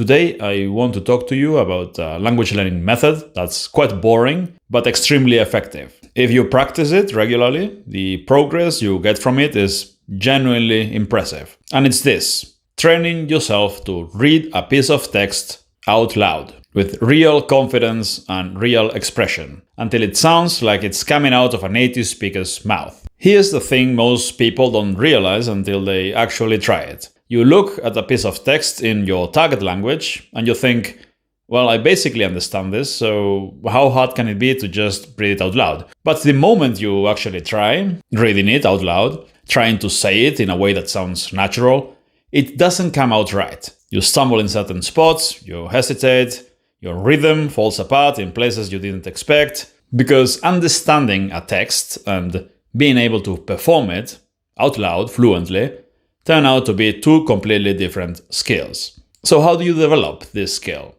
Today, I want to talk to you about a language learning method that's quite boring, but extremely effective. If you practice it regularly, the progress you get from it is genuinely impressive. And it's this: training yourself to read a piece of text out loud with real confidence and real expression until it sounds like it's coming out of a native speaker's mouth. Here's the thing most people don't realize until they actually try it. You look at a piece of text in your target language and you think, well, I basically understand this, so how hard can it be to just read it out loud? But the moment you actually try reading it out loud, trying to say it in a way that sounds natural, it doesn't come out right. You stumble in certain spots, you hesitate, your rhythm falls apart in places you didn't expect, because understanding a text and being able to perform it out loud fluently turn out to be two completely different skills. So how do you develop this skill?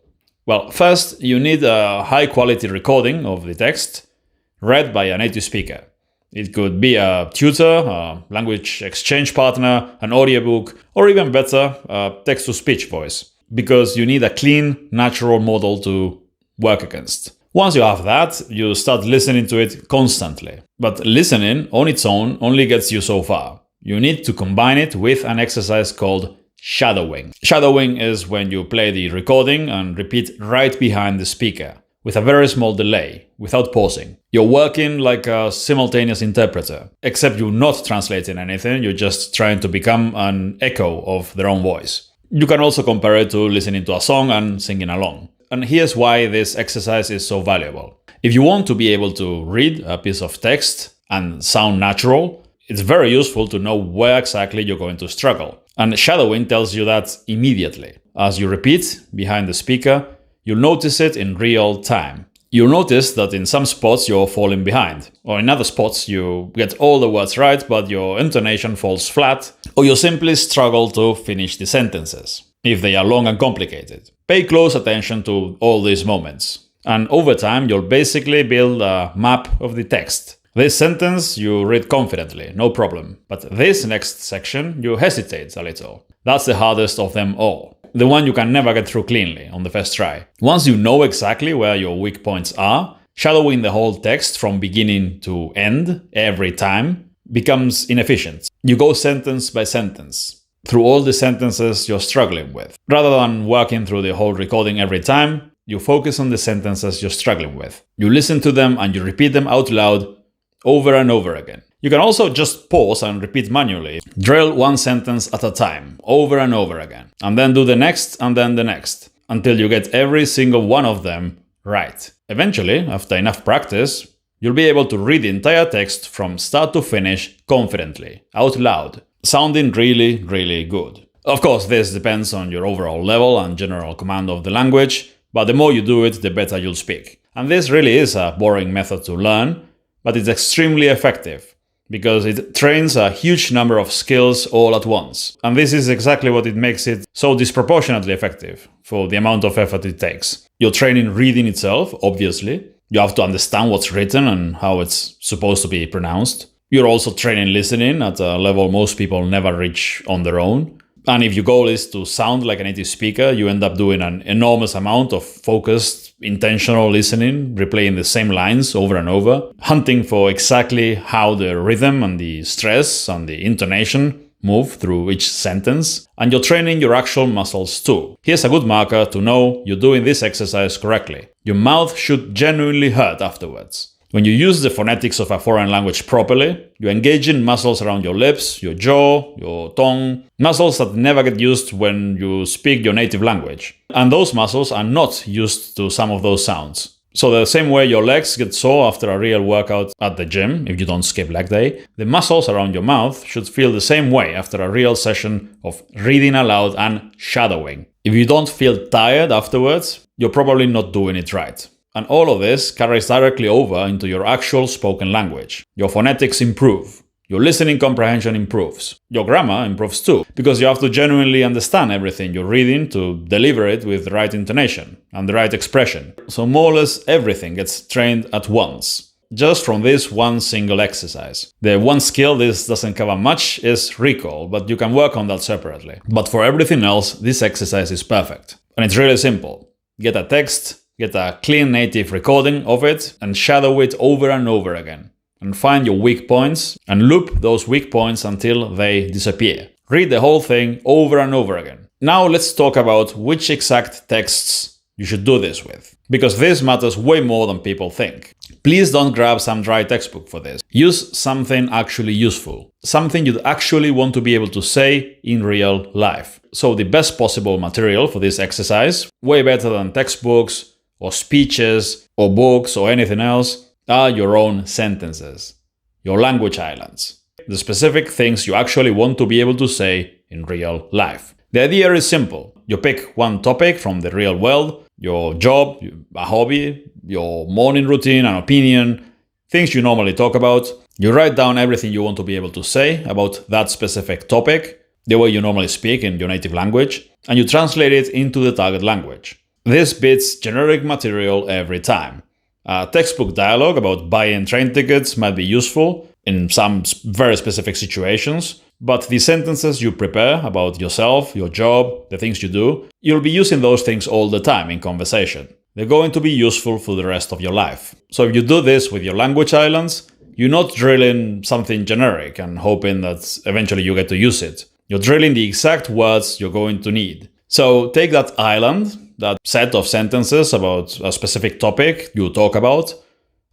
Well, first, you need a high-quality recording of the text read by a native speaker. It could be a tutor, a language exchange partner, an audiobook, or even better, a text-to-speech voice, because you need a clean, natural model to work against. Once you have that, you start listening to it constantly. But listening on its own only gets you so far. You need to combine it with an exercise called shadowing. Shadowing is when you play the recording and repeat right behind the speaker, with a very small delay, without pausing. You're working like a simultaneous interpreter, except you're not translating anything, you're just trying to become an echo of their own voice. You can also compare it to listening to a song and singing along. And here's why this exercise is so valuable. If you want to be able to read a piece of text and sound natural, it's very useful to know where exactly you're going to struggle. And shadowing tells you that immediately. As you repeat behind the speaker, you'll notice it in real time. You'll notice that in some spots you're falling behind, or in other spots you get all the words right but your intonation falls flat, or you simply struggle to finish the sentences, if they are long and complicated. Pay close attention to all these moments, and over time you'll basically build a map of the text. This sentence you read confidently, no problem, but this next section you hesitate a little. That's the hardest of them all. The one you can never get through cleanly on the first try. Once you know exactly where your weak points are, shadowing the whole text from beginning to end every time becomes inefficient. You go sentence by sentence through all the sentences you're struggling with. Rather than working through the whole recording every time, you focus on the sentences you're struggling with. You listen to them and you repeat them out loud over and over again. You can also just pause and repeat manually. Drill one sentence at a time, over and over again. And then do the next and then the next, until you get every single one of them right. Eventually, after enough practice, you'll be able to read the entire text from start to finish confidently, out loud, sounding really, really good. Of course, this depends on your overall level and general command of the language, but the more you do it, the better you'll speak. And this really is a boring method to learn, but it's extremely effective, because it trains a huge number of skills all at once. And this is exactly what it makes it so disproportionately effective for the amount of effort it takes. You're training reading itself, obviously. You have to understand what's written and how it's supposed to be pronounced. You're also training listening at a level most people never reach on their own. And if your goal is to sound like a native speaker, you end up doing an enormous amount of focused, intentional listening, replaying the same lines over and over, hunting for exactly how the rhythm and the stress and the intonation move through each sentence. And you're training your actual muscles too. Here's a good marker to know you're doing this exercise correctly. Your mouth should genuinely hurt afterwards. When you use the phonetics of a foreign language properly, you engage in muscles around your lips, your jaw, your tongue, muscles that never get used when you speak your native language. And those muscles are not used to some of those sounds. So the same way your legs get sore after a real workout at the gym, if you don't skip leg day, the muscles around your mouth should feel the same way after a real session of reading aloud and shadowing. If you don't feel tired afterwards, you're probably not doing it right. And all of this carries directly over into your actual spoken language. Your phonetics improve. Your listening comprehension improves. Your grammar improves too, because you have to genuinely understand everything you're reading to deliver it with the right intonation and the right expression. So more or less everything gets trained at once, just from this one single exercise. The one skill this doesn't cover much is recall, but you can work on that separately. But for everything else, this exercise is perfect. And it's really simple. Get a text, get a clean native recording of it, and shadow it over and over again. And find your weak points and loop those weak points until they disappear. Read the whole thing over and over again. Now let's talk about which exact texts you should do this with, because this matters way more than people think. Please don't grab some dry textbook for this. Use something actually useful, something you'd actually want to be able to say in real life. So the best possible material for this exercise, way better than textbooks or speeches or books or anything else, are your own sentences, your language islands, the specific things you actually want to be able to say in real life. The idea is simple. You pick one topic from the real world, your job, a hobby, your morning routine, an opinion, things you normally talk about. You write down everything you want to be able to say about that specific topic, the way you normally speak in your native language, and you translate it into the target language. This beats generic material every time. A textbook dialogue about buying train tickets might be useful in some very specific situations, but the sentences you prepare about yourself, your job, the things you do, you'll be using those things all the time in conversation. They're going to be useful for the rest of your life. So if you do this with your language islands, you're not drilling something generic and hoping that eventually you get to use it. You're drilling the exact words you're going to need. So take that island, that set of sentences about a specific topic you talk about,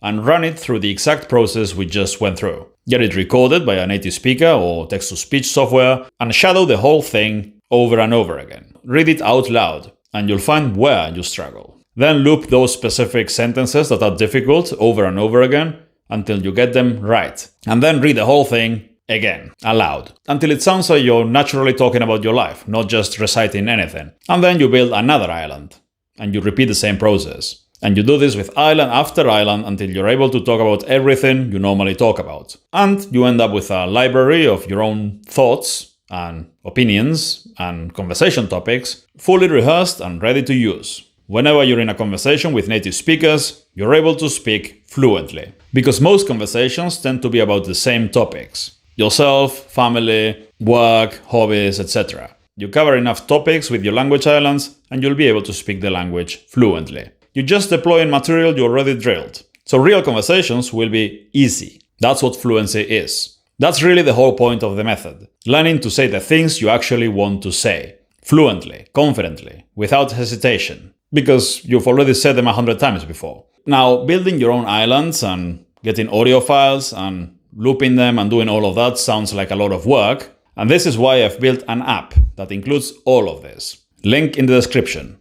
and run it through the exact process we just went through. Get it recorded by a native speaker or text-to-speech software, and shadow the whole thing over and over again. Read it out loud, and you'll find where you struggle. Then loop those specific sentences that are difficult over and over again until you get them right. And then read the whole thing again, aloud, until it sounds like you're naturally talking about your life, not just reciting anything. And then you build another island, and you repeat the same process. And you do this with island after island until you're able to talk about everything you normally talk about. And you end up with a library of your own thoughts and opinions and conversation topics, fully rehearsed and ready to use. Whenever you're in a conversation with native speakers, you're able to speak fluently. Because most conversations tend to be about the same topics. Yourself, family, work, hobbies, etc. You cover enough topics with your language islands and you'll be able to speak the language fluently. You just deploy in material you already drilled. So real conversations will be easy. That's what fluency is. That's really the whole point of the method. Learning to say the things you actually want to say. Fluently, confidently, without hesitation. Because you've already said them 100 times before. Now, building your own islands and getting audio files and looping them and doing all of that sounds like a lot of work. And this is why I've built an app that includes all of this. Link in the description.